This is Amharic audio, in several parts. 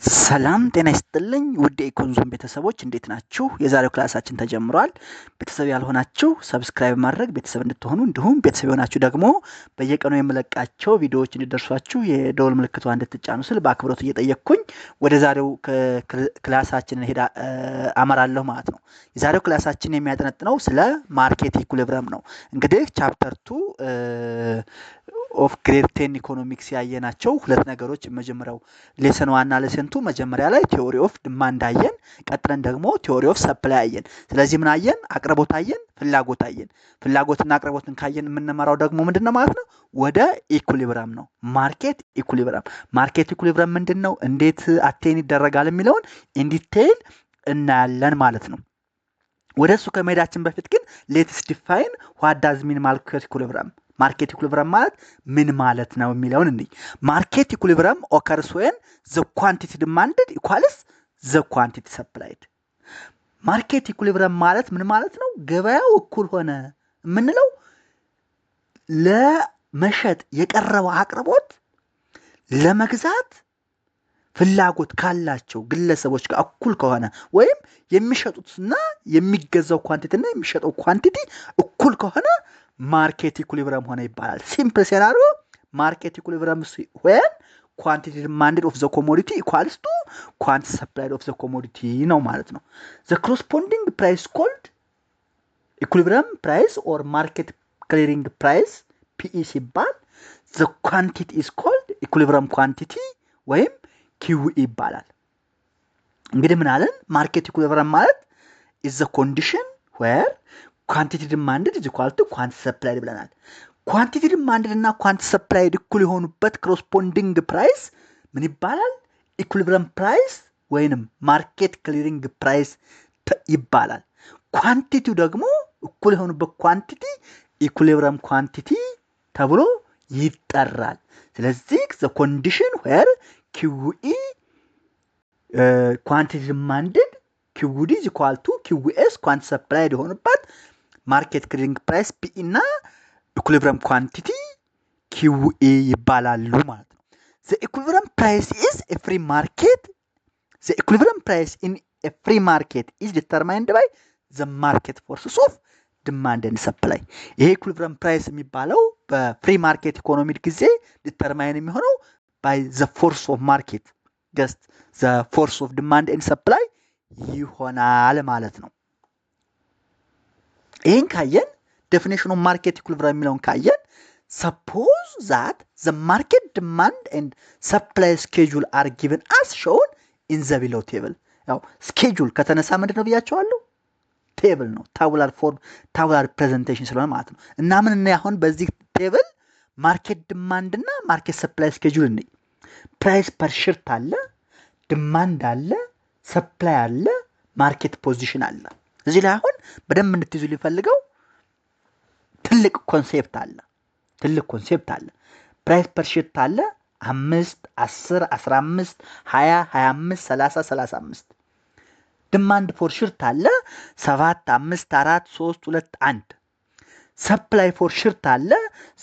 ሰላም ጤና ይስጥልኝ ውድ የኢኮንዞን ቤተሰቦች እንዴት ናችሁ? የዛሬው ክላሳችን ተጀምሯል። ቤተሰብ ያልሆናችሁ ሰብስክራይብ ማድረግ ቤተሰብ እንድትሆኑ እንዲሁም ቤተሰብ የሆናችሁ ደግሞ በየቀኑ የምለቃቸው ቪዲዮዎች እንዲደርሷችሁ የደወል ምልክቷን እንድትጫኑ ስል በአክብሮት እየጠየቅኩኝ ወደ ዛሬው ክላሳችን አመራለሁ ማለት ነው። የዛሬው ክላሳችን የሚያጠነጥነው ስለ ማርኬት ኢኩሊብረም ነው። እንግዲህ ቻፕተር 2 ኦፍ ግሬድ 10 ኢኮኖሚክስ ያየናቸው ሁለት ነገሮች መጀመሪያው ሌሰን 1 እና ሌሰን 2 መጀመሪያ ላይ ቲዮሪ ኦፍ ዲማንድ አየን፣ ቀጥለን ደግሞ ቲዮሪ ኦፍ ሰፕላይ አየን። ስለዚህ ምን አየን? አቅርቦት አየን፣ ፍላጎት አየን። ፍላጎትና አቅርቦትን ካየን የምንመራው ደግሞ ምንድነው ማለት ነው? ወደ ኢኩሊብረም ነው። ማርኬት ኢኩሊብረም። ማርኬት ኢኩሊብረም ምንድነው? እንዴት አቴን ይደረጋል የሚለውን ኢን ዲቴይል እናያለን ማለት ነው። ወደ እሱ ከመሄዳችን በፊት ግን ሌትስ ዲፋይን ዋት ዳዝ ሚን ማርኬት ኢኩሊብረም። ማርኬት ኢኩሊብረም ማለት ምን ማለት ነው የሚለውን እንይ። ማርኬት ኢኩሊብረም ኦከርስ ዌን ዘ ኳንቲቲ ዲማንድድ ኢኳልስ ዘ ኳንቲቲ ሰፕላይድ። ማርኬት ኢኩሊብረም ማለት ምን ማለት ነው? ገበያው እኩል ሆነ የምንለው ለመሸጥ የቀረበው አቅርቦት ለመግዛት ፍላጎት ካላቸው ግለሰቦች ጋር እኩል ከሆነ ወይም የሚሸጡትና የሚገዛው ኳንቲቲና የሚሸጠው ኳንቲቲ እኩል ከሆነ ማርኬት ኢኩሊብረም ሆነ ይባላል። ሲምፕል ሴናሪዮ ማርኬት ኢኩሊብረም ዌን ኳንቲቲ ዲማንድድ ኦፍ ዘ ኮሞዲቲ ኢኳልስ ቱ ኳንቲቲ ሰፕላይድ ኦፍ ዘ ኮሞዲቲ ነው ማለት ነው። ዘ ኮረስፖንዲንግ ፕራይስ ኮልድ ኢኩሊብረም ፕራይስ ኦር ማርኬት ክሊሪንግ ፕራይስ ፒኢ ሲባል ዘ ኳንቲቲ ኢዝ ኮልድ ኢኩሊብረም ኳንቲቲ ወይም ኪውኢ ይባላል። እንግዲህ ምን አለን? ማርኬት ኢኩሊብረም ማለት ኢዝ ዘ ኮንዲሽን ዌር ኳንቲቲ ዲማንድድ ኢዝ ኢኳል ቱ ኳንቲቲ ሰፕላይድ ብለናል። ኳንቲቲ ዲማንድድ እና ኳንቲቲ ሰፕላይድ እኩል የሆኑበት ኮረስፖንዲንግ ፕራይስ ምን ይባላል? ኢኩሊብረም ፕራይስ ወይንም ማርኬት ክሊሪንግ ፕራይስ ይባላል። ኳንቲቲው ደግሞ እኩል የሆኑበት ኳንቲቲ ኢኩሊብረም ኳንቲቲ ተብሎ ይጠራል። ስለዚህ ዘ ኮንዲሽን ዌር ኪውኢ ኳንቲቲ ዲማንድድ ኪውዲ ኢዝ ኢኳል ቱ ኪውኤስ ኳንቲቲ ሰፕላይድ የሆኑበት ማርኬት ክሊሪንግ ፕራይስ ፒኢ እና ኢኩሊብረም ኳንቲቲ ኪውኤ ይባላሉ ማለት ነው። ዘ ኢኩሊብረም ፕራይስ ኢዝ ኤ ፍሪ ማርኬት ዘ ኢኩሊብረም ፕራይስ ኢን ኤ ፍሪ ማርኬት ኢዝ ዲተርማይንድ ባይ ዘ ማርኬት ፎርስስ ኦፍ ዲማንድ ኤንድ ሰፕላይ። ይሄ ኢኩሊብረም ፕራይስ የሚባለው በፍሪ ማርኬት ኢኮኖሚ ጊዜ ዲተርማይን የሚሆነው ባይ ዘ ፎርስ ኦፍ ማርኬት ጀስት ዘ ፎርስ ኦፍ ዲማንድ ኤንድ ሰፕላይ ይሆናል ማለት ነው። ይህን ካየን ዴፊኒሽን ኦፍ ማርኬት ኢኩሊብረም የሚለውን ካየን ሰፖዝ ዛት ዘ ማርኬት ዲማንድ ኤንድ ሰፕላይ ስኬጁል አር ጊቨን አስ ሾውን ኢን ዘ ቢሎው ቴብል። ያው ስኬጁል ከተነሳ ምንድን ነው ብያቸዋለሁ? ቴብል ነው። ታቡላር ፎርም ታቡላር ፕሬዘንቴሽን ስለሆነ ማለት ነው። እና ምን እና አሁን በዚህ ቴብል ማርኬት ዲማንድ እና ማርኬት ሰፕላይ ስኬጁል እንይ። ፕራይስ ፐር ሽርት አለ፣ ዲማንድ አለ፣ ሰፕላይ አለ፣ ማርኬት ፖዚሽን አለ። እዚህ ላይ አሁን በደንብ እንድትይዙ ሊፈልገው ትልቅ ኮንሴፕት አለ። ፕራይስ ፐር ሽርት አለ 5 10 15 20 25 30 35። ዲማንድ ፎር ሽርት አለ 7 5 4 3 2 1። ሰፕላይ ፎር ሽርት አለ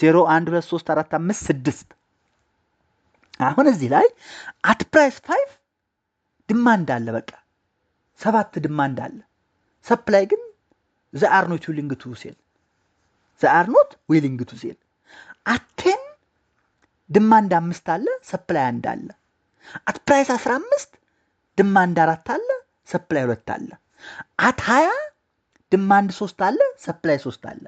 0 1 2 3 4 5 6። አሁን እዚህ ላይ አት ፕራይስ 5 ዲማንድ አለ፣ በቃ 7 ዲማንድ አለ። ሰፕላይ ግን ዘ አር ኖት ዊሊንግ ቱ ሴል። አት 10 ዲማንድ 5 አለ፣ ሰፕላይ 1 አለ። አት ፕራይስ 15 ዲማንድ 4 አለ፣ ሰፕላይ 2 አለ። አት 20 ዲማንድ 3 አለ፣ ሰፕላይ 3 አለ።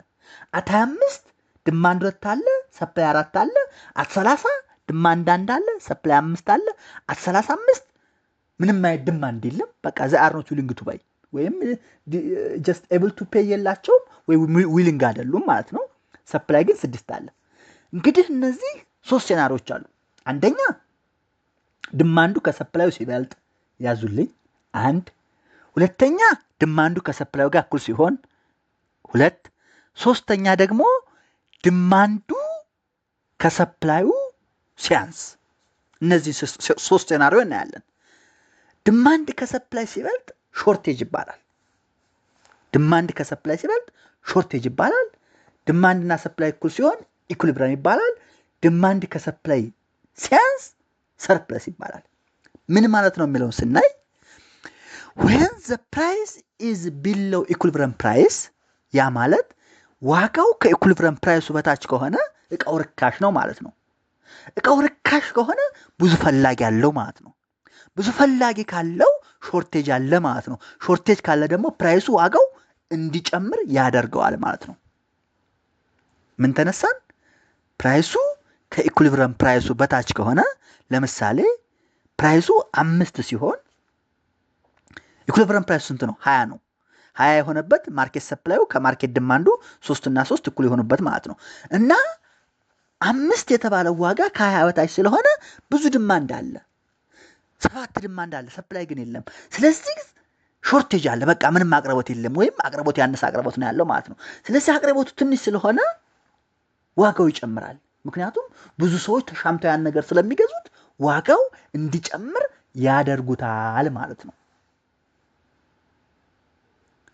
አት 25 ዲማንድ 2 አለ፣ ሰፕላይ 4 አለ። አት 30 ዲማንድ 1 አለ፣ ሰፕላይ 5 አለ። አት 35 ምንም አይነት ዲማንድ የለም፣ በቃ ዘ አር ኖት ዊሊንግ ቱ ባይ ወይም ጀስት ኤብል ቱ ፔይ የላቸውም ወይ ዊሊንግ አይደሉም ማለት ነው። ሰፕላይ ግን 6 አለ። እንግዲህ እነዚህ 3 ሴናሪዎች አሉ። አንደኛ ዲማንዱ ከሰፕላዩ ሲበልጥ ያዙልኝ 1። ሁለተኛ ዲማንዱ ከሰፕላዩ ጋር እኩል ሲሆን 2። ሶስተኛ ደግሞ ዲማንዱ ከሰፕላዩ ሲያንስ። እነዚህ 3 ሴናሪዮ እናያለን። ዲማንድ ከሰፕላይ ሲበልጥ ሾርቴጅ ይባላል። ዲማንድና ሰፕላይ እኩል ሲሆን ኢኩሊብረም ይባላል። ዲማንድ ከሰፕላይ ሲያንስ ሰርፕለስ ይባላል። ምን ማለት ነው የሚለውን ስናይ when the price is below equilibrium price ያ ማለት ዋጋው ከኢኩሊብሪየም ፕራይሱ በታች ከሆነ እቃው ርካሽ ነው ማለት ነው። እቃው ርካሽ ከሆነ ብዙ ፈላጊ ያለው ማለት ነው። ብዙ ፈላጊ ካለው ሾርቴጅ አለ ማለት ነው። ሾርቴጅ ካለ ደግሞ ፕራይሱ ዋጋው እንዲጨምር ያደርገዋል ማለት ነው። ምን ተነሳን? ፕራይሱ ከኢኩሊብሪየም ፕራይሱ በታች ከሆነ ለምሳሌ ፕራይሱ 5 ሲሆን ኢኩሊብሪየም ፕራይሱ ስንት ነው? 20 ነው። 20 የሆነበት ማርኬት ሰፕላዩ ከማርኬት ዲማንዱ 3 እና 3 እኩል የሆኑበት ማለት ነው። እና 5 የተባለው ዋጋ ከ20 በታች ስለሆነ ብዙ ዲማንድ አለ። 7 ዲማንድ አለ፣ ሰፕላይ ግን የለም። ስለዚህ ሾርቴጅ አለ። በቃ ምንም አቅርቦት የለም፣ ወይም አቅርቦት ያነሰ አቅርቦት ነው ያለው ማለት ነው። ስለዚህ አቅርቦቱ ትንሽ ስለሆነ ዋጋው ይጨምራል። ምክንያቱም ብዙ ሰዎች ተሻምተው ያን ነገር ስለሚገዙት ዋጋው እንዲጨምር ያደርጉታል ማለት ነው።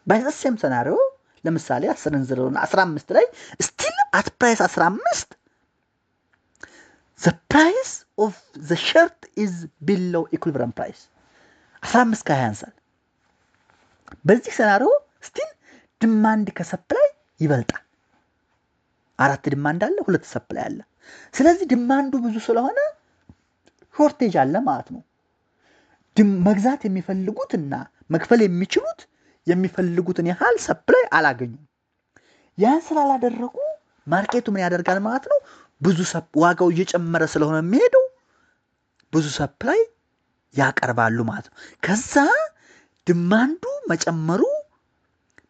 By the same scenario, ለምሳሌ 15 ላይ still at price 15 the price of the shirt is below equilibrium price 15 ከ20 ያንሳል። በዚህ ሰናሪዮ still ዲማንድ ከሰፕላይ ይበልጣል። 4 ዲማንድ አለ፣ 2 ሰፕላይ አለ። ስለዚህ ዲማንዱ ብዙ ስለሆነ ሾርቴጅ አለ ማለት ነው። መግዛት የሚፈልጉትና መክፈል የሚፈልጉትን ያህል ሰፕላይ አላገኙም። ያን ስላላደረጉ ማርኬቱ ምን ያደርጋል ማለት ነው? ብዙ ዋጋው እየጨመረ ስለሆነ የሚሄደው ብዙ ሰፕላይ ያቀርባሉ ማለት ነው። ከዛ ዲማንዱ መጨመሩ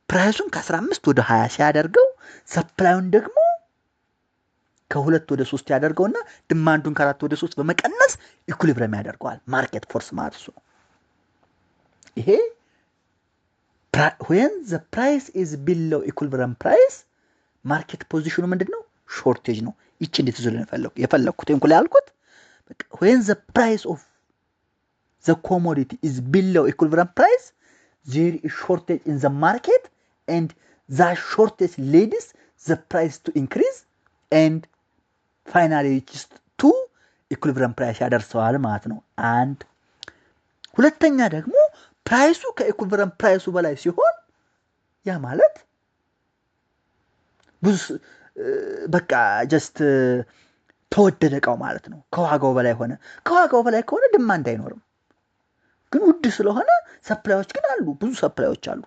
ፕራይሱን ከ15 ወደ 20 ሲያደርገው ሰፕላዩን ደግሞ ከ2 ወደ 3 ያደርገውና ዲማንዱን ከ4 ወደ 3 በመቀነስ ኢኩሊብሪየም ያደርገዋል። ማርኬት ፎርስ ማለት ነው። ይሄ when the price is below equilibrium price ማርኬት ፖዚሽኑ ምንድነው? ሾርቴጅ ነው። ይቺ እንዴት ዝልን የፈለኩት እንኩላ ያልኩት when the price of the commodity is below equilibrium price there is shortage in the market and that shortage leads the price to increase and finally reaches to equilibrium price ያደርሰዋል ማለት ነው። አንድ ሁለተኛ ደግሞ ፕራይሱ ከኢኩሊብሪየም ፕራይሱ በላይ ሲሆን ያ ማለት ብዙ በቃ ጀስት ተወደደ እቃው ማለት ነው። ከዋጋው በላይ ሆነ። ከዋጋው በላይ ከሆነ ዲማንድ አይኖርም። ግን ውድ ስለሆነ ሰፕላዮች ግን አሉ፣ ብዙ ሰፕላዮች አሉ፣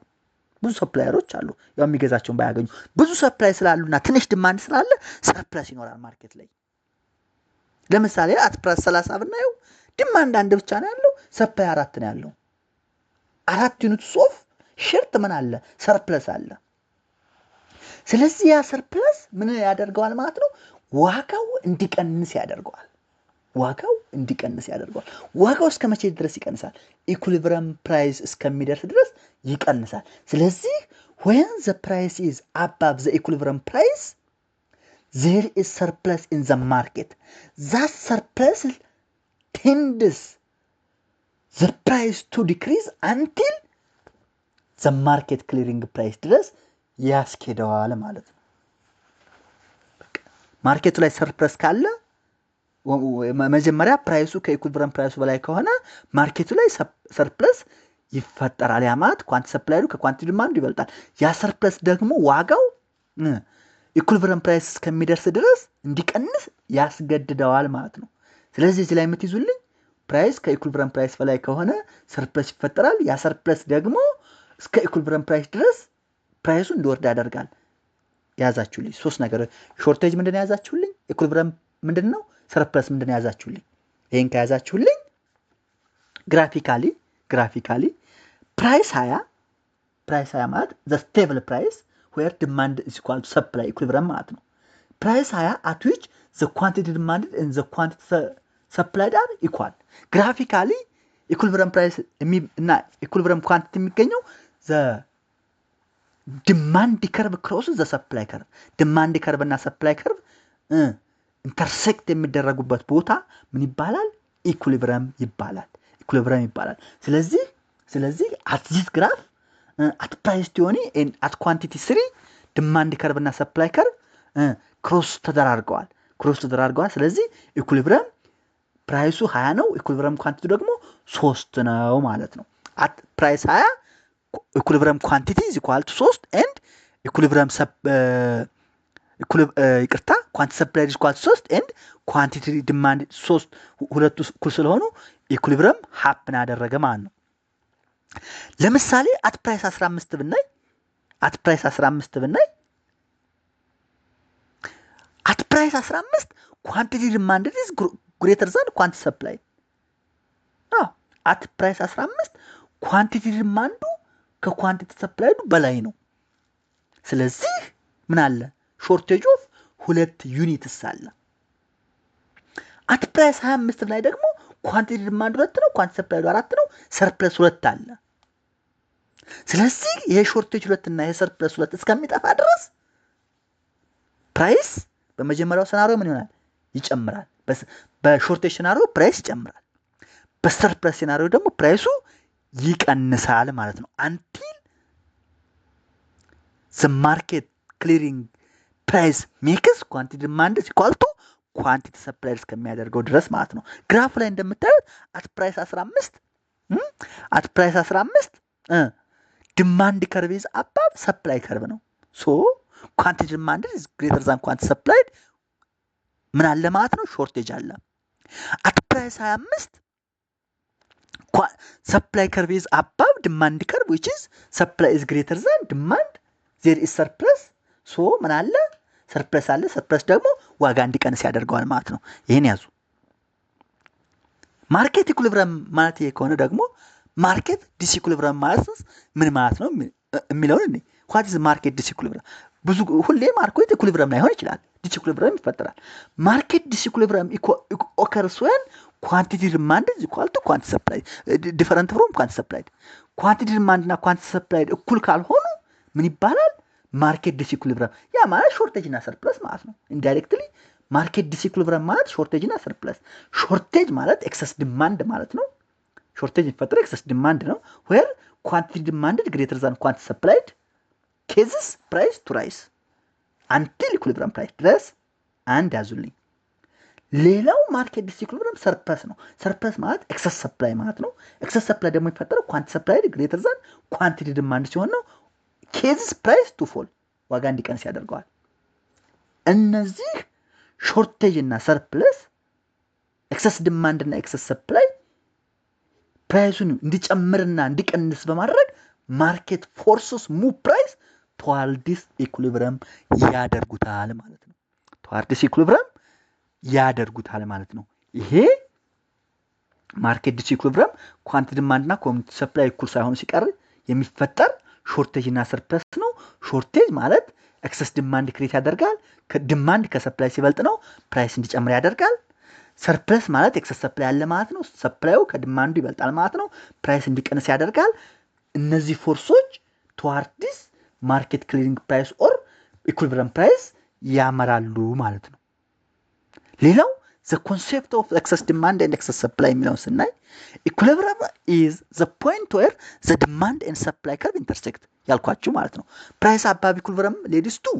ብዙ ሰፕላየሮች አሉ። ያው የሚገዛቸውን ባያገኙ ብዙ ሰፕላይ ስላሉና ትንሽ ዲማንድ ስላለ ሰርፕለስ ይኖራል ማርኬት ላይ። ለምሳሌ አት ፕራይስ 30 ብናየው ዲማንድ አንድ ብቻ ነው ያለው፣ ሰፕላይ 4 ነው ያለው። 4 ዩኒትስ ኦፍ ሸርት ምን አለ? ሰርፕለስ አለ። ስለዚህ ያ ሰርፕለስ ምን ያደርገዋል ማለት ነው? ዋጋው እንዲቀንስ ያደርገዋል። ዋጋው እስከ መቼ ድረስ ይቀንሳል? ኢኩሊብሪየም ፕራይስ እስከሚደርስ ድረስ ይቀንሳል። ስለዚህ when the price is above the equilibrium price there is surplus in the market. That surplus tends the price to decrease until the market clearing price ድረስ ያስኬደዋል ማለት ነው። ማርኬቱ ላይ ሰርፕለስ ካለ መጀመሪያ ፕራይሱ ከኢኩሊብሪየም ፕራይሱ በላይ ከሆነ ማርኬቱ ላይ ሰርፕለስ ይፈጠራል። ያ ማለት ኳንቲ ሰፕላዩ ከኳንቲ ዲማንዱ ይበልጣል። ያ ሰርፕለስ ደግሞ ዋጋው ኢኩሊብሪየም ፕራይስ እስከሚደርስ ድረስ እንዲቀንስ ያስገድደዋል ማለት ነው። ስለዚህ እዚህ ላይ የምትይዙልኝ ፕራይስ ከኢኩሊብሪየም ፕራይስ በላይ ከሆነ ሰርፕለስ ይፈጠራል። ያ ሰርፕለስ ደግሞ እስከ ኢኩሊብሪየም ፕራይስ ድረስ ፕራይሱ እንዲወርድ ያደርጋል። ያዛችሁልኝ 3 ነገር። ሾርቴጅ ምንድነው ያዛችሁልኝ? ኢኩሊብሪየም ምንድነው? ሰርፕለስ ምንድነው ያዛችሁልኝ? ይሄን ከያዛችሁልኝ ግራፊካሊ ፕራይስ 20 ማለት the stable price where demand is equal to supply equilibrium ማለት ነው። ፕራይስ 20 at which the quantity demanded and the quantity supplied are equal. ግራፊካሊ ኢኩሊብሪየም ፕራይስ እና ኢኩሊብሪየም ኳንቲቲ የሚገኘው the demand curve crosses the supply curve. demand curve እና supply curve ኢንተርሴክት የሚደረጉበት ቦታ ምን ይባላል? ኢኩሊብሪየም ይባላል። ስለዚህ at this graph at price 20 and at quantity 3 demand curve እና supply curve ክሮስ ተደራርገዋል። ስለዚህ ኢኩሊብሪየም ፕራይሱ 20 ነው፣ ኢኩሊብሪየም ኳንቲቲ ደግሞ 3 ነው ማለት ነው። አት ፕራይስ 20 ኢኩሊብሪየም ኳንቲቲ ኢዝ ኢኳል ቱ 3 ኤንድ ኢኩሊብሪየም ይቅርታ ኳንቲ ሰፕላይ ኢዝ ኢኳል ቱ 3 ኤንድ ኳንቲቲ ዲማንድ 3 ሁለቱ እኩል ስለሆኑ ኢኩሊብሪየም ሃፕን አደረገ ማለት ነው። ለምሳሌ አት ፕራይስ 15 ብናይ አት ፕራይስ 15 ኳንቲቲ ዲማንድ ኢዝ ግሬተር ዛን ኳንቲ ሰፕላይ። አት ፕራይስ 15 ኳንቲቲ ዲማንዱ ከኳንቲቲ ሰፕላይዱ በላይ ነው። ስለዚህ ምን አለ? ሾርቴጅ ኦፍ 2 ዩኒትስ አለ። አት ፕራይስ 25 ላይ ደግሞ ኳንቲቲ ዲማንድ 2 ነው፣ ኳንቲቲ ሰፕላይዱ 4 ነው፣ ሰርፕለስ 2 አለ። ስለዚህ ይሄ ሾርቴጅ 2 እና ይሄ ሰርፕለስ 2 እስከሚጠፋ ድረስ ፕራይስ በመጀመሪያው ሴናሪዮ ምን ይሆናል? ይጨምራል። በሾርቴጅ ሴናሪዮ ፕራይስ ይጨምራል። በሰርፕለስ ሴናሪዮ ደግሞ ፕራይሱ ይቀንሳል ማለት ነው። አንቲል ዘ ማርኬት ክሊሪንግ ፕራይስ ሜክስ ኳንቲቲ ዲማንድ ኢኳል ቱ ኳንቲቲ ሰፕላይ እስከሚያደርገው ድረስ ማለት ነው። ግራፍ ላይ እንደምታዩት አት ፕራይስ 15 ዲማንድ ከርቭ ኢዝ አባብ ሰፕላይ ከርቭ ነው። ሶ ኳንቲቲ ዲማንድ ኢዝ ግሬተር ዛን ኳንቲቲ ሰፕላይ ምን አለ ማለት ነው? ሾርቴጅ አለ። አት ፕራይስ 25 ሰፕላይ ከርቭ ኢዝ አባብ ዲማንድ ከርቭ which is supply is greater than demand there is surplus ሶ ምን አለ? ሰርፕለስ አለ። ሰርፕለስ ደግሞ ዋጋ እንዲቀንስ ያደርገዋል ማለት ነው። ይሄን ያዙ። ማርኬት ኢኩሊብሪየም ማለት ይሄ ከሆነ ደግሞ ማርኬት ዲስኢኩሊብሪየም ማለት ምን ማለት ነው የሚለውን እኔ what is market disequilibrium? ብዙ ሁሌ ማርኬት ኢኩሊብሪየም ላይሆን ይችላል፣ ዲስኢኩሊብሪየም ይፈጠራል። ማርኬት ዲስኢኩሊብሪየም occurs when quantity demand is equal to quantity supply different from quantity supply። quantity demand እና quantity supply እኩል ካልሆኑ ምን ይባላል? ማርኬት ዲስኢኩሊብሪየም። ያ ማለት ሾርቴጅ እና ሰርፕለስ ማለት ነው። ኢንዳይሬክትሊ ማርኬት ዲስኢኩሊብሪየም ማለት ሾርቴጅ እና ሰርፕለስ። ሾርቴጅ ማለት ኤክሰስ ዲማንድ ማለት ነው። ሾርቴጅ የሚፈጠረው ኤክሰስ ዲማንድ ነው። where quantity demanded greater than quantity supplied cases price to rise until equilibrium price ድረስ አንድ ያዙልኝ። ሌላው ማርኬት ዲስኢኩሊብሪየም ሰርፕለስ ነው። ሰርፕለስ ማለት ኤክሰስ ሰፕላይ ማለት ነው። ኤክሰስ ሰፕላይ ደግሞ የሚፈጠረው ኳንቲቲ ሰፕላይ ግሬተር ዛን ኳንቲቲ ዲማንድ ሲሆን ነው። ኬዝስ ፕራይስ ቱ ፎል ዋጋ እንዲቀንስ ያደርገዋል። እነዚህ ሾርቴጅ እና ሰርፕለስ ኤክሰስ ዲማንድ እና ኤክሰስ ሰፕላይ ፕራይሱን እንዲጨምርና እንዲቀንስ በማድረግ ማርኬት ፎርስስ ሙቭ ፕራይስ ቱዋርድስ ኢኩሊብሪየም ያደርጉታል ማለት ነው። ቱዋርድስ ኢኩሊብሪየም ያደርጉታል ማለት ነው። ይሄ ማርኬት ዲስኢኩሊብሪየም ኳንቲቲ ዲማንድ እና ኳንቲቲ ሰፕላይ እኩል ሳይሆኑ ሲቀር የሚፈጠር ሾርቴጅ እና ሰርፕለስ ነው። ሾርቴጅ ማለት ኤክሰስ ዲማንድ ክሬት ያደርጋል። ዲማንድ ከሰፕላይ ሲበልጥ ነው ፕራይስ እንዲጨምር ያደርጋል። ሰርፕለስ ማለት ኤክሰስ ሰፕላይ አለ ማለት ነው። ሰፕላዩ ከዲማንዱ ይበልጣል ማለት ነው። ፕራይስ እንዲቀንስ ያደርጋል። እነዚህ ፎርሶች ቱዋርድስ ማርኬት ክሊሪንግ ፕራይስ ኦር ኢኩሊብሪየም ፕራይስ ያመራሉ ማለት ነው። ሌላው the concept of excess demand and excess supply የሚለውን ስናይ equilibrium is the point where the demand and supply curve intersect ያልኳችሁ ማለት ነው። ፕራይስ አባብ ኢኩሊብሪየም ሌዲስ ቱ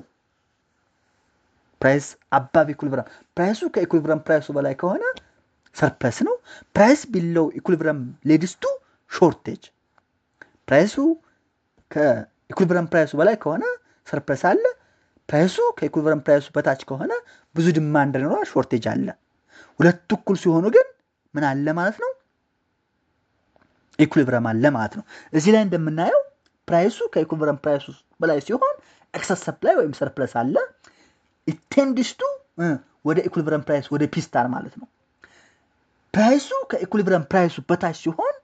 ፕራይስ አባብ ኢኩሊብሪየም ፕራይሱ ከኢኩሊብሪየም ፕራይሱ በላይ ከሆነ ሰርፕለስ ነው። ፕራይስ ቢሎው ኢኩሊብሪየም ሌዲስ ቱ ሾርቴጅ። ፕራይሱ ከኢኩሊብሪየም ፕራይሱ በላይ ከሆነ ሰርፕለስ አለ። ፕራይሱ ከኢኩሊብሪየም ፕራይሱ በታች ከሆነ ብዙ ዲማንድ ይኖራል፣ ሾርቴጅ አለ። ሁለቱ እኩል ሲሆኑ ግን ምን አለ ማለት ነው? ኢኩሊብሪየም አለ ማለት ነው። እዚህ ላይ እንደምናየው ፕራይሱ ከኢኩሊብሪየም ፕራይሱ በላይ ሲሆን ኤክሰስ ሰፕላይ ወይም ሰርፕለስ አለ። ኢቴንድስ ቱ ወደ ኢኩሊብሪየም ፕራይስ ወደ ፒስታር ማለት ነው። ፕራይሱ ከኢኩሊብሪየም ፕራይሱ በታች ሲሆን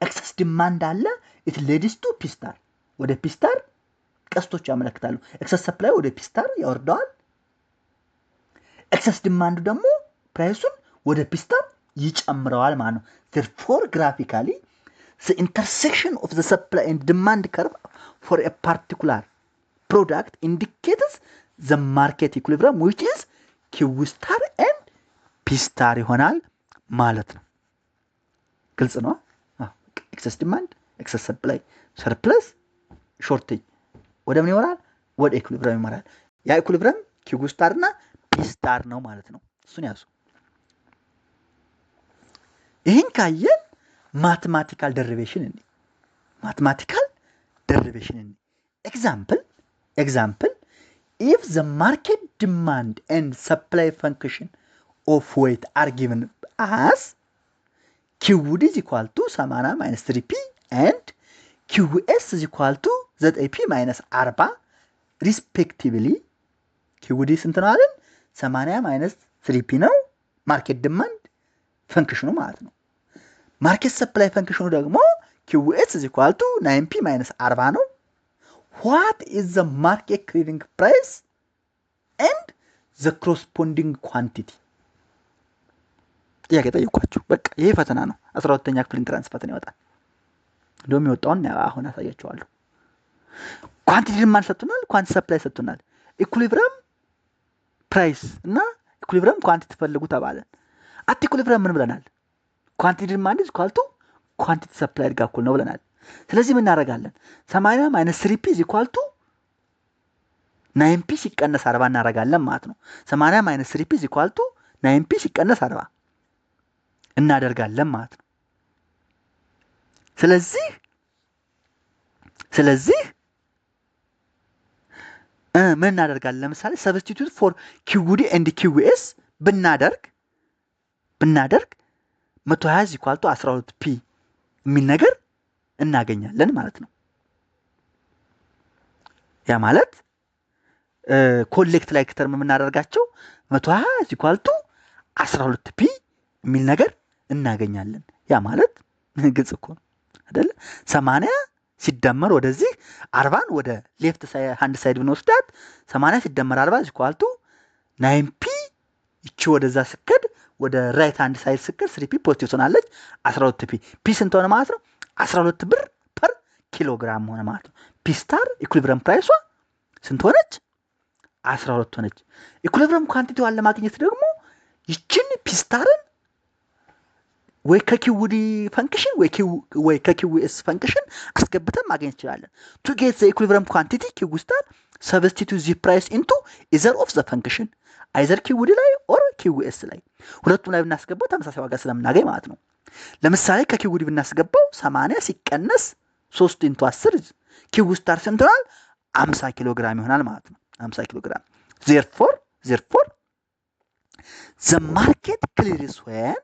ኤክሰስ ዲማንድ አለ። ኢት ሌድስ ቱ ፒስታር ወደ ፒስታር ቀስቶች ያመለክታሉ። ኤክሰስ ሰፕላይ ወደ ፒስታር ያወርደዋል። ኤክሰስ ዲማንዱ ደግሞ ፕራይሱን ወደ ፒስታር ይጨምረዋል ማለት ነው። therefore graphically the intersection of the supply and demand curve for a particular product indicates the market equilibrium which is Q star and P star ይሆናል ማለት ነው። ግልጽ ነው። ኤክሰስ ዲማንድ፣ ኤክሰስ ሰፕላይ፣ ሰርፕለስ፣ ሾርቴጅ ወደ ምን ይሆናል? ወደ ኢኩሊብሪየም ይመራል። ያ ኢኩሊብሪየም Q ስታር እና P ስታር ነው ማለት ነው። እሱን ያዙ። ይህን ካየን ማትማቲካል ደሪቬሽን ኤግዛምፕል if the market demand and supply function of weight are given as QD is equal to 80 minus 3P and QS is equal to 9P minus 40 respectively QD ስንት ነው አለን? 80 minus 3P ነው ማርኬት ዲማንድ ፈንክሽኑ ማለት ነው። ማርኬት ሰፕላይ ፈንክሽኑ ደግሞ QS is equal to 9P minus 40 ነው። What is the market clearing price and the corresponding quantity? ጥያቄ ጠይቋችሁ። በቃ ይሄ ፈተና ነው። 12ኛ ክፍል ኢንትራንስ ፈተና ይወጣል። እንደውም የወጣውን አሁን አሳያችኋለሁ። ኳንቲቲ ዲማንድ ሰጥቶናል፣ ኳንቲቲ ሰፕላይ ሰጥቶናል። ኢኩሊብሪየም ፕራይስ እና ኢኩሊብሪየም ኳንቲቲ ፈልጉ ተባለ። አት ኢኩሊብሪየም ምን ብለናል? ኳንቲቲ ዲማንድ is equal to ኳንቲቲ ሰፕላይ ጋር እኩል ነው ብለናል። ስለዚህ ምን እናደርጋለን? 80 minus 3P is equal to 9P ሲቀነስ 40 እናደርጋለን ማለት ነው። 80 minus 3P is equal to 9P ሲቀነስ 40 እናደርጋለን ማለት ነው። ስለዚህ ምን እናደርጋለን? ለምሳሌ substitute for QD and QS ብናደርግ 120 is equal to 12P የሚል ነገር እናገኛለን ማለት ነው። ያ ማለት ኮሌክት ላይክ ተርም የምናደርጋቸው 120 is equal to 12P የሚል ነገር እናገኛለን። ያ ማለት ግልጽ እኮ ነው አይደል? 80 ሲደመር ወደዚህ 40ን ወደ ሌፍት ሃንድ ሳይድ ብንወስዳት 80 ሲደመር 40 is equal to 9P እቺ ወደዛ ስከድ ወደ ራይት ሃንድ ሳይድ ስከድ 3P ፖዚቲቭ ትሆናለች። 12P ፒ ስንት ሆነ ማለት ነው? 12 ብር ፐር ኪሎግራም ሆነ ማለት ነው። ፒ ስታር ኢኩሊብሪየም ፕራይሷ ስንት ሆነች? 12 ሆነች። ኢኩሊብሪየም ኳንቲቲዋን ለማግኘት ደግሞ ይችን ፒ ስታርን ወይ ከኪውዲ ፈንክሽን ወይ ከኪውኤስ ፈንክሽን አስገብተን ማግኘት እንችላለን። to get the equilibrium quantity q star substitute the price into either of the function either ኪውዲ ላይ or ኪውኤስ ላይ ሁለቱም ላይ ብናስገባው ተመሳሳይ ዋጋ ስለምናገኝ ማለት ነው። ለምሳሌ ከኪውዲ ብናስገባው 80 ሲቀነስ 3 into 10 ኪው ስታር ስንት ይሆናል? 50 ኪሎ ግራም ይሆናል ማለት ነው። 50 ኪሎ ግራም therefore the market clears when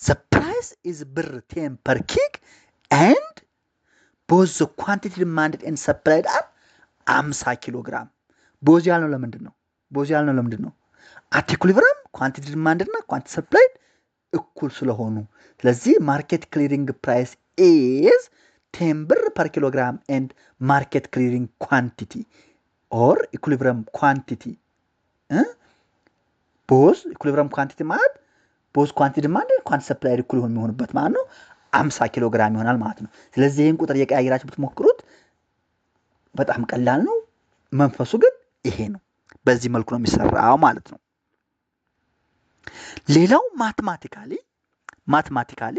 the price is ብር 10 per kg and both the quantity demanded and supplied are 50 ኪሎ ግራም። ቦዝ ያልነው ለምንድን ነው? at equilibrium quantity demanded እና quantity supplied እኩል ስለሆኑ ስለዚህ ማርኬት ክሊሪንግ ፕራይስ is 10 ብር per kilogram and market clearing quantity or equilibrium quantity both equilibrium quantity ማለት ቦዝ ኳንቲቲ ዲማንድ ኳንቲቲ ሰፕላይ እኩል የሚሆንበት ማለት ነው 50 ኪሎ ግራም ይሆናል ማለት ነው። ስለዚህ ይሄን ቁጥር እየቀያየራችሁ ብትሞክሩት በጣም ቀላል ነው። መንፈሱ ግን ይሄ ነው። በዚህ መልኩ ነው የሚሰራው ማለት ነው። ሌላው ማትማቲካሊ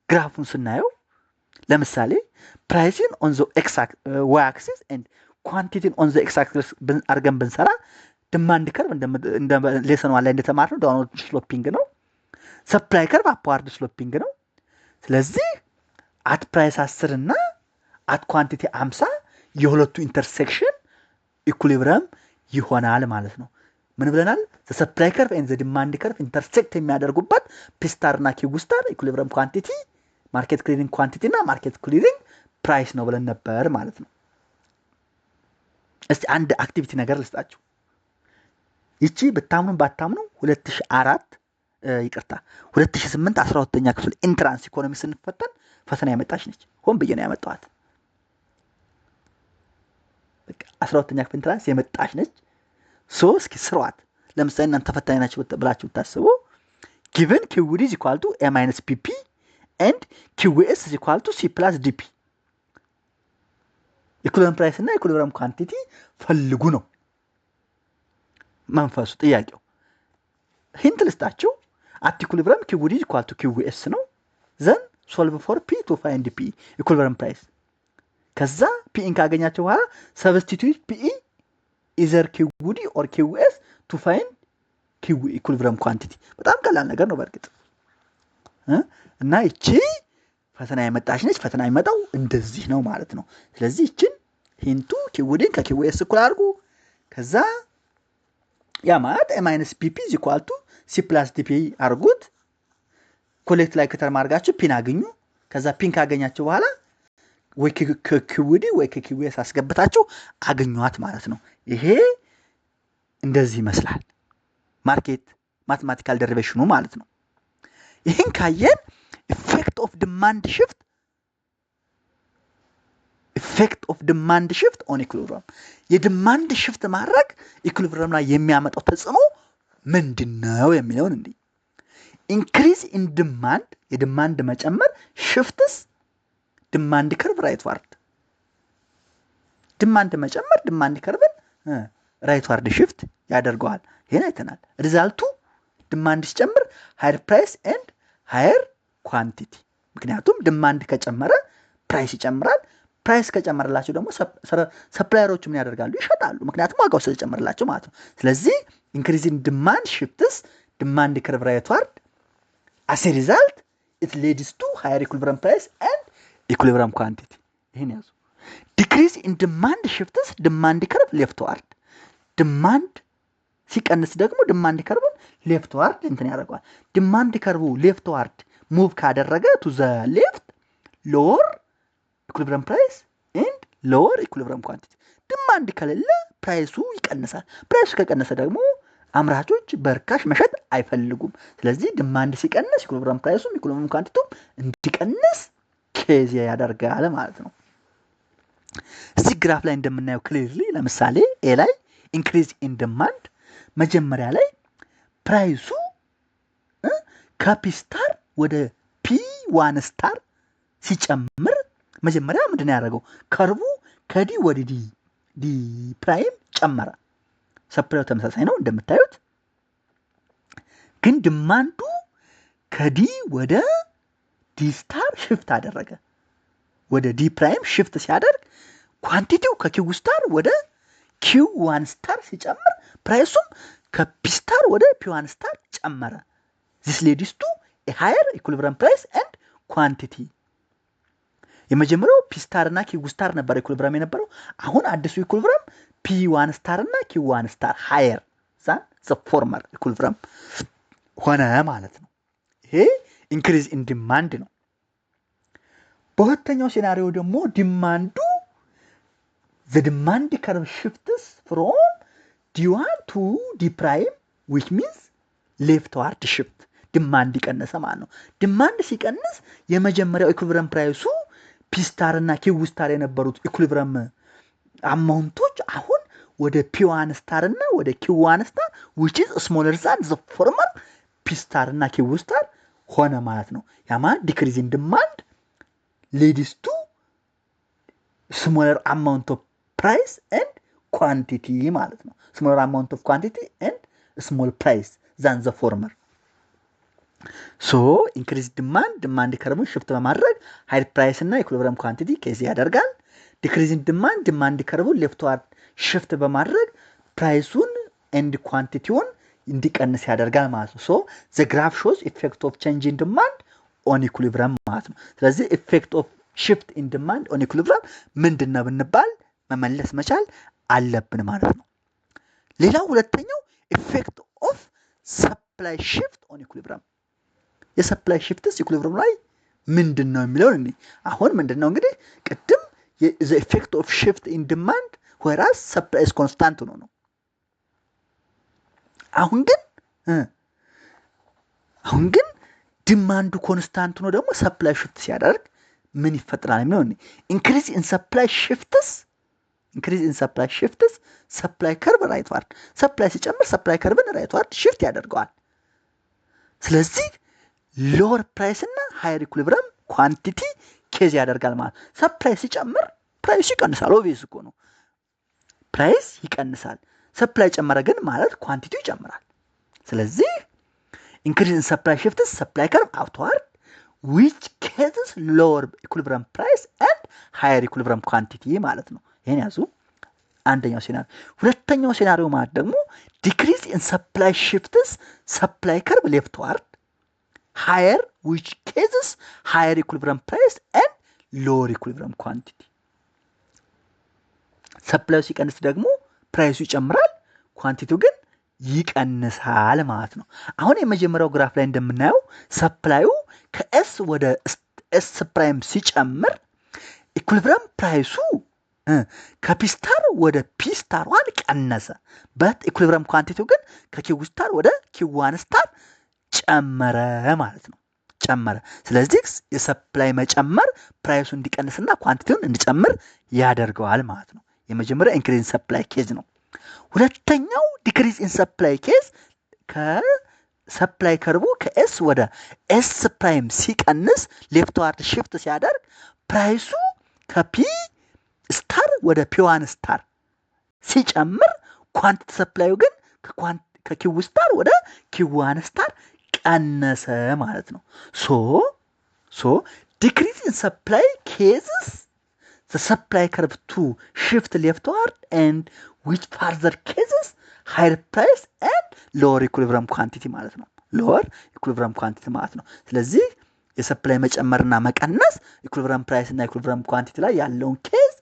ግራፉን ስናየው ለምሳሌ ፕራይሲን ኦን ዘ ኤክስ ዋይ አክሲስ ኤንድ ኳንቲቲን ኦን ዘ ኤክስ አክሲስ አድርገን ብንሰራ ዲማንድ ከርቭ እንደ ሌሰን ዋን ላይ እንደተማርነው ዳውንወርድ ስሎፒንግ ነው። ሰፕላይ ከርቭ አፕዋርድ ስሎፒንግ ነው። ስለዚህ አት ፕራይስ 10 እና አት ኳንቲቲ 50 የሁለቱ ኢንተርሴክሽን ኢኩሊብሪየም ይሆናል ማለት ነው። ምን ብለናል? ሰፕላይ ከርቭ ኤንድ ዘ ዲማንድ ከርቭ ኢንተርሴክት የሚያደርጉበት ፒ ስታር እና ኪው ስታር ኢኩሊብሪየም ኳንቲቲ ማርኬት ክሊሪንግ ኳንቲቲ እና ማርኬት ክሊሪንግ ፕራይስ ነው ብለን ነበር ማለት ነው። እስቲ አንድ አክቲቪቲ ነገር ልስጣችሁ። ይቺ ብታምኑ ባታምኑ 2008 12ኛ ክፍል ኢንትራንስ ኢኮኖሚ ስንፈተን ፈተና ያመጣች ነች። ሆን ብዬ ነው ያመጣኋት። በቃ 12ኛ ክፍል ኢንትራንስ የመጣች ነች። እስኪ ስሯት። ለምሳሌ እናንተ ተፈታኝ ናችሁ ብላችሁ ብታስቡ given QD is equal to A minus PP and QS is equal to C plus DP ኢኩሊብሪየም ፕራይስ እና ኢኩሊብሪየም ኳንቲቲ ፈልጉ ነው መንፈሱ ጥያቄው። ሂንት ልስጣችሁ። at equilibrium QD is equal to QS ነው። then solve for P to find P equilibrium price። ከዛ P ካገኛችሁ በኋላ substitute PE either QD or QS to find Q equilibrium quantity። በጣም ቀላል ነገር ነው በርግጥ እና እቺ ፈተና የመጣች ነች። ፈተና የሚመጣው እንደዚህ ነው ማለት ነው። ስለዚህ እችን ሂንቱ ኪውድን ከኪውኤስ እኩል አድርጉ። ከዛ ያ ማለት ኤ ማይነስ ፒፒ ኢዝ ኢኳል ቱ ሲ ፕላስ ዲፒ አድርጉት። ኮሌክት ላይ ከተር ማድረጋችሁ ፒን አገኙ። ከዛ ፒን ካገኛችሁ በኋላ ወይ ከኪውዲ ወይ ከኪውኤስ አስገብታችሁ አገኟት ማለት ነው። ይሄ እንደዚህ ይመስላል ማርኬት ማቴማቲካል ደሪቬሽኑ ማለት ነው። ይህን ካየን ኢፌክት ኦፍ ዲማንድ ሽፍት ኦን ኢኩሊብሪየም የዲማንድ ሽፍት ማድረግ ኢኩሊብሪየም ላይ የሚያመጣው ተጽዕኖ ምንድነው የሚለውን እንዴ ኢንክሪዝ ኢን ዲማንድ የዲማንድ መጨመር ሽፍትስ ዲማንድ ከርቭ ራይት ዋርድ ዲማንድ መጨመር ዲማንድ ከርቭን ራይት ዋርድ ሽፍት ያደርገዋል። ይሄን አይተናል። ሪዛልቱ ዲማንድ ሲጨምር ሃየር ፕራይስ ኤንድ ሃየር ኳንቲቲ ምክንያቱም ዲማንድ ከጨመረ ፕራይስ ይጨምራል። ፕራይስ ከጨመረላቸው ደግሞ ሰፕላየሮቹ ምን ያደርጋሉ? ይሸጣሉ። ምክንያቱም ዋጋው ስለጨመረላቸው ማለት ነው። ስለዚህ ኢንክሪዚንግ ዲማንድ ሽፍትስ ዲማንድ ከርቭ ራይት ዋርድ as a result it leads to higher equilibrium price and equilibrium quantity ይሄን ያዙ። decrease in demand shifts demand curve leftward demand ሲቀንስ ደግሞ demand curve leftward እንትን ያደርጋል። demand curve leftward move ካደረገ to the left lower equilibrium price and lower equilibrium quantity demand ከሌለ ፕራይሱ ይቀንሳል። ፕራይሱ ከቀነሰ ደግሞ አምራቾች በርካሽ መሸጥ አይፈልጉም። ስለዚህ ዲማንድ ሲቀንስ ኢኩሊብሪየም ፕራይሱም ኢኩሊብሪየም ኳንቲቲውም እንዲቀንስ ኬዝ ያደርጋል ማለት ነው። እዚህ ግራፍ ላይ እንደምናየው ክሊርሊ ለምሳሌ ኤ ላይ ኢንክሪዝ ኢን ዲማንድ መጀመሪያ ላይ ፕራይሱ ከፒ ስታር ወደ ፒ1 ስታር ሲጨምር መጀመሪያ ምንድነው ያደረገው? ከርቡ ከዲ ወደ ዲ ፕራይም ጨመረ። ሰፕላዩ ተመሳሳይ ነው እንደምታዩት። ግን ዲማንዱ ከዲ ወደ ዲ ስታር ሽፍት አደረገ። ወደ ዲ ፕራይም ሽፍት ሲያደርግ ኳንቲቲው ከኪው ስታር ወደ ኪው1 ስታር ሲጨምር ፕራይሱም ከፒ ስታር ወደ ፒ1 ስታር ጨመረ። this leads to a higher equilibrium price and quantity የመጀመሪያው ፒ ስታር እና ኪው ስታር ነበር ኢኩሊብሪየም የነበረው። አሁን አዲሱ ኢኩሊብሪየም ፒ1 ስታር እና ኪው1 ስታር ሃየር ዛን ዘ ፎርመር ኢኩሊብሪየም ሆነ ማለት ነው። ይሄ ኢንክሪዝ ኢን ዲማንድ ነው። በሁለተኛው ሴናሪዮ ደግሞ ዲማንዱ the demand curve shifts from D1 to D prime which means leftward shift ዲማንድ ይቀነሰ ማለት ነው። ዲማንድ ሲቀንስ የመጀመሪያው ኢኩሊብሪየም ፕራይሱ ፒ ስታር እና ኪው ስታር የነበሩት ኢኩሊብሪየም አማውንቶች አሁን ወደ ፒ1 ስታር እና ወደ ኪው1 ስታር which is smaller than the former ፒ ስታር እና ኪው ስታር ሆነ ማለት ነው። ያ ማለት decrease in demand leads to smaller amount of price and quantity ማለት ነው። smaller amount of quantity and small price than the former so increase demand ከርቡን ሽፍት በማድረግ high price እና equilibrium quantity ከዚህ ያደርጋል። decrease in demand ከርቡን leftward ሽፍት በማድረግ ፕራይሱን and quantityውን እንዲቀንስ ያደርጋል ማለት ነው። so the graph shows effect of change in demand on equilibrium ማለት ነው። ስለዚህ effect of shift in demand on equilibrium ምንድነው ብንባል መመለስ መቻል አለብን ማለት ነው። ሌላው ሁለተኛው effect of supply shift on equilibrium የሰፕላይ ሽፍትስ ኢኩሊብሪየም ላይ ምንድነው የሚለው እንዴ አሁን ምንድነው እንግዲህ ቅድም the effect of shift in demand whereas supply is constant ነው። አሁን ግን ዲማንዱ ኮንስታንት ነው ደግሞ ሰፕላይ ሽፍት ሲያደርግ ምን ይፈጠራል የሚለው እንዴ increase in supply shifts supply curve rightward supply ሲጨምር supply curve rightward shift ያደርገዋል። ስለዚህ lower price እና higher equilibrium quantity ኬዝ ያደርጋል ማለት ሰፕላይ ሲጨምር ፕራይስ ይቀንሳል። ኦብቪየስ እኮ ነው ፕራይስ ይቀንሳል። ሰፕላይ ጨመረ ግን ማለት ኳንቲቲ ይጨምራል። ስለዚህ increase in supply shifts supply curve outward which causes lower equilibrium price and higher equilibrium quantity ማለት ነው። ይሄን ያዙ አንደኛው ሴናሪዮ። ሁለተኛው ሴናሪዮ ማለት ደግሞ decrease in supply shifts supply curve leftward higher, which cases higher equilibrium price and lower equilibrium quantity. ሰፕላዩ ሲቀንስ ደግሞ ፕራይሱ ይጨምራል፣ ኳንቲቲው ግን ይቀንሳል ማለት ነው። አሁን የመጀመሪያው ግራፍ ላይ እንደምናየው ሰፕላዩ ከኤስ ወደ ኤስ ፕራይም ሲጨምር ኢኩሊብሪየም ፕራይሱ ከፒ ስታር ወደ ፒ ስታር ዋን ቀነሰ። በት ኢኩሊብሪየም ኳንቲቲው ግን ከኪው ስታር ወደ ኪው ዋን ስታር ጨመረ ማለት ነው። ጨመረ። ስለዚህ የሰፕላይ መጨመር ፕራይሱ እንዲቀንስና ኳንቲቲውን እንዲጨምር ያደርገዋል ማለት ነው። የመጀመሪያው ኢንክሪዝ ኢን ሰፕላይ ኬዝ ነው። ሁለተኛው ዲክሪዝ ኢን ሰፕላይ ኬዝ ከሰፕላይ ከርቡ ከኤስ ወደ ኤስ ፕራይም ሲቀንስ ሌፍትዋርድ ሽፍት ሲያደርግ ፕራይሱ ከፒ ስታር ወደ ፒ1 ስታር ሲጨምር ኳንቲቲ ሰፕላዩ ግን ከኪው ስታር ወደ ኪው1 ስታር ቀነሰ ማለት ነው። ሶ ዲክሪዝ ኢን ሰፕላይ ኬዝስ the supply curve to shift leftward and which further cases higher price and lower equilibrium quantity ማለት ነው። lower equilibrium quantity ማለት ነው። ስለዚህ የሰፕላይ መጨመርና መቀነስ ኢኩሊብሪየም ፕራይስ እና ኢኩሊብሪየም ኳንቲቲ ላይ ያለውን ኬዝ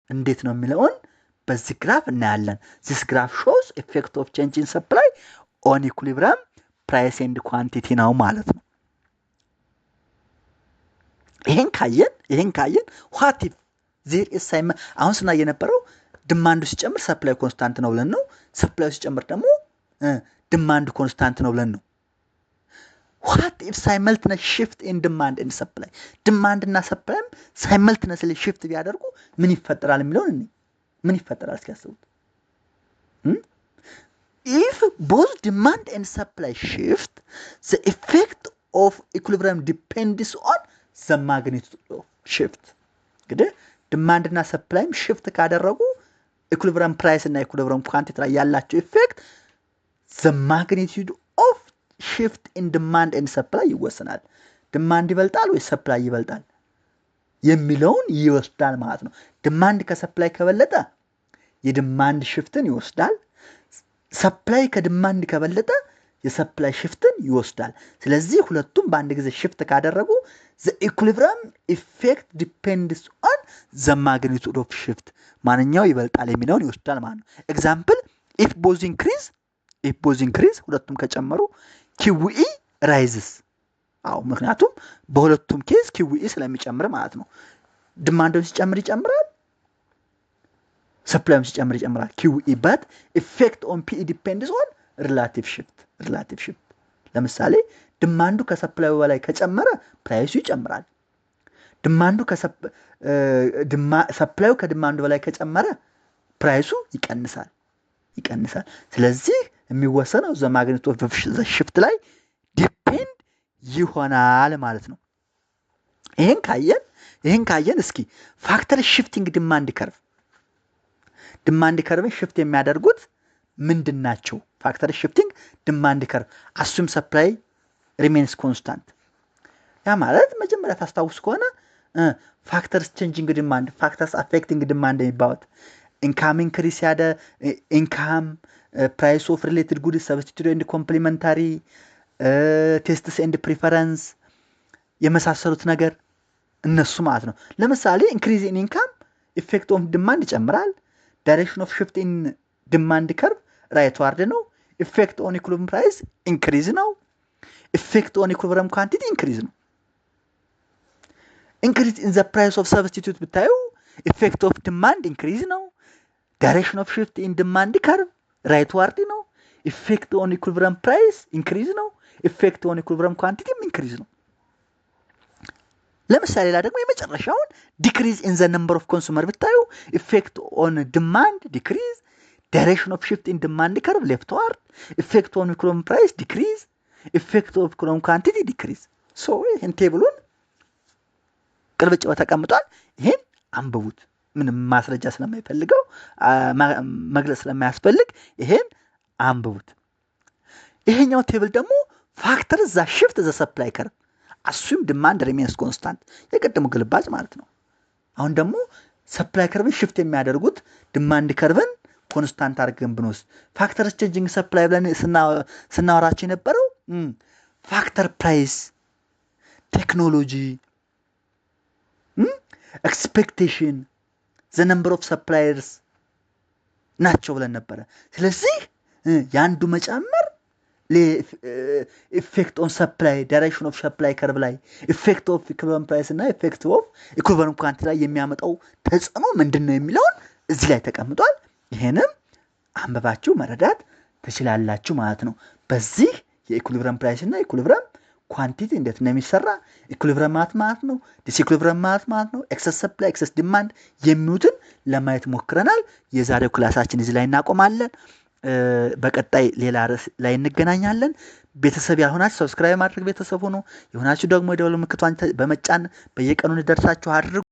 እንዴት ነው የሚለውን በዚህ ግራፍ እናያለን። this graph shows effect of change in supply on equilibrium price and quantity ነው ማለት ነው። ይሄን ካየን what if there is አሁን ስናየ የነበረው ዲማንዱ ሲጨምር ሰፕላይ ኮንስታንት ነው ብለን ነው። ሰፕላዩ ሲጨምር ደግሞ ዲማንድ ኮንስታንት ነው ብለን ነው። what if simultaneous shift in demand and supply ዲማንድ እና ሰፕላይም simultaneously shift ቢያደርጉ ምን ይፈጠራል የሚለውን ምን ይፈጠራል እስኪ ያስቡት። if both demand and supply shift the effect of equilibrium depends on the magnitude of shift እንግዲህ ዲማንድ እና ሰፕላይም ሽፍት ካደረጉ ኢኩሊብሪየም ፕራይስ እና ኢኩሊብሪየም ኳንቲቲ ላይ ያላቸው ኢፌክት the magnitude of shift in demand and supply ይወሰናል። ዲማንድ ይበልጣል ወይ ሰፕላይ ይበልጣል የሚለውን ይወስዳል ማለት ነው። ዲማንድ ከሰፕላይ ከበለጠ የዲማንድ ሽፍትን ይወስዳል። ሰፕላይ ከዲማንድ ከበለጠ የሰፕላይ ሽፍትን ይወስዳል። ስለዚህ ሁለቱም በአንድ ጊዜ ሽፍት ካደረጉ the equilibrium effect depends on the magnitude of shift ማንኛው ይበልጣል የሚለውን ይወስዳል ማለት ነው። ኤግዛምፕል if both increase ሁለቱም ከጨመሩ QE rises ምክንያቱም በሁለቱም ኬዝ QE ስለሚጨምር ማለት ነው። ዲማንዱ ሲጨምር ይጨምራል፣ ሰፕላይም ሲጨምር ይጨምራል QE but effect on PE depends on relative shift ለምሳሌ ዲማንዱ ከሰፕላዩ በላይ ከጨመረ ፕራይሱ ይጨምራል። ሰፕላዩ ከዲማንዱ በላይ ከጨመረ ፕራይሱ ይቀንሳል። ስለዚህ የሚወሰነው the magnitude of the shift ላይ ዲፔንድ ይሆናል ማለት ነው። ይሄን ካየን እስኪ ፋክተር ሽፍቲንግ ዲማንድ ከርቭን ሽፍት የሚያደርጉት ምንድን ናቸው? ፋክተር ሽፍቲንግ ዲማንድ ከርቭ አሱም ሰፕላይ ሪሜንስ ኮንስታንት። ያ ማለት መጀመሪያ ታስታውስ ከሆነ ፋክተርስ ቼንጂንግ ዲማንድ ፋክተርስ አፌክቲንግ ዲማንድ የሚባሉት ኢንካም ኢንክሪስ ያደ ኢንካም ፕራይስ ኦፍ ሪሌትድ ጉድስ ሰብስቲቱት ኤንድ ኮምፕሊመንታሪ ቴስትስ ኤንድ ፕሪፈረንስ የመሳሰሉት ነገር እነሱ ማለት ነው። ለምሳሌ ኢንክሪዝ ኢን ኢንካም ኢፌክት ኦፍ ዲማንድ ይጨምራል። ዳይሬክሽን ኦፍ ሽፍት ኢን ዲማንድ ከርቭ ራይት ዋርድ ነው። ኢፌክት ኦን ኢኩሊብሪየም ፕራይስ ኢንክሪዝ ነው። ኢፌክት ኦን ኢኩሊብሪየም ኳንቲቲ ኢንክሪዝ ነው። ኢንክሪዝ ኢን ዘ ፕራይስ ኦፍ ሰብስቲቱት ብታዩ ኢፌክት ኦፍ ዲማንድ ኢንክሪዝ ነው። ዳይሬክሽን ኦፍ ሽፍት ኢን ዲማንድ ከርቭ ራይት ዋርድ ነው። ኢፌክት ኦን ኢኩሊብሪየም ፕራይስ ኢንክሪዝ ነው። ኢፌክት ኦን ኢኩሊብሪየም ኳንቲቲም ኢንክሪዝ ነው። ለምሳሌ ላ ደግሞ የመጨረሻውን ዲክሪዝ ኢን ዘ ነምበር ኦፍ ኮንሱመር ብታዩ ኢፌክት ኦን ዲማንድ ዲክሪዝ፣ ዳይሬክሽን ኦፍ ሽፍት ኢን ዲማንድ ከርቭ ሌፍት ዋርድ፣ ኢፌክት ኦን ኢኩሊብሪየም ፕራይስ ዲክሪዝ፣ ኢፌክት ኦፍ ኢኩሊብሪየም ኳንቲቲ ዲክሪዝ። ሶ ይህን ቴብሉን ቅልብጭ ተቀምጧል። ይሄን አንብቡት። ምንም ማስረጃ ስለማይፈልገው መግለጽ ስለማያስፈልግ ይሄን አንብቡት። ይሄኛው ቴብል ደግሞ ፋክተር ዛ ሽፍት ዘ ሰፕላይ ከርቭ አሱም ዲማንድ ሪሜንስ ኮንስታንት የቀደሙ ግልባጭ ማለት ነው። አሁን ደግሞ ሰፕላይ ከርቭን ሽፍት የሚያደርጉት ዲማንድ ከርቭን ኮንስታንት አድርገን ብንወስድ ፋክተር ቼንጂንግ ሰፕላይ ብለን ስናወራቸው የነበረው ፋክተር ፕራይስ ቴክኖሎጂ፣ ኤክስፔክቴሽን፣ ዘ ነምበር ኦፍ ሰፕላየርስ ናቸው ብለን ነበረ። ስለዚህ የአንዱ መጨመር ኢፌክት ኦን ሰፕላይ፣ ዳይሬክሽን ኦፍ ሰፕላይ ከርቭ ላይ ኢፌክት ኦፍ ኢኩሊብሪየም ፕራይስ እና ኢፌክት ኦፍ ኢኩሊብሪየም ኳንቲቲ ላይ የሚያመጣው ተጽዕኖ ምንድን ነው የሚለውን እዚህ ላይ ተቀምጧል። ይሄንም አንበባችሁ መረዳት ትችላላችሁ ማለት ነው። በዚህ የኢኩሊብሪየም ፕራይስ እና ኢኩሊብሪየም ኳንቲቲ እንዴት ነው የሚሰራ፣ ኢኩሊብሪየም ማለት ነው፣ ዲስኢኩሊብሪየም ማለት ነው፣ ኤክሰስ ሰፕላይ፣ ኤክሰስ ዲማንድ የሚሉትን ለማየት ሞክረናል። የዛሬው ክላሳችን እዚህ ላይ እናቆማለን። በቀጣይ ሌላ ርዕስ ላይ እንገናኛለን። ቤተሰብ ያልሆናችሁ ሰብስክራይብ ማድረግ ቤተሰብ ሆኖ የሆናችሁ ደግሞ የደወል ምልክቷን በመጫን በየቀኑ እንዲደርሳችሁ አድርጉ።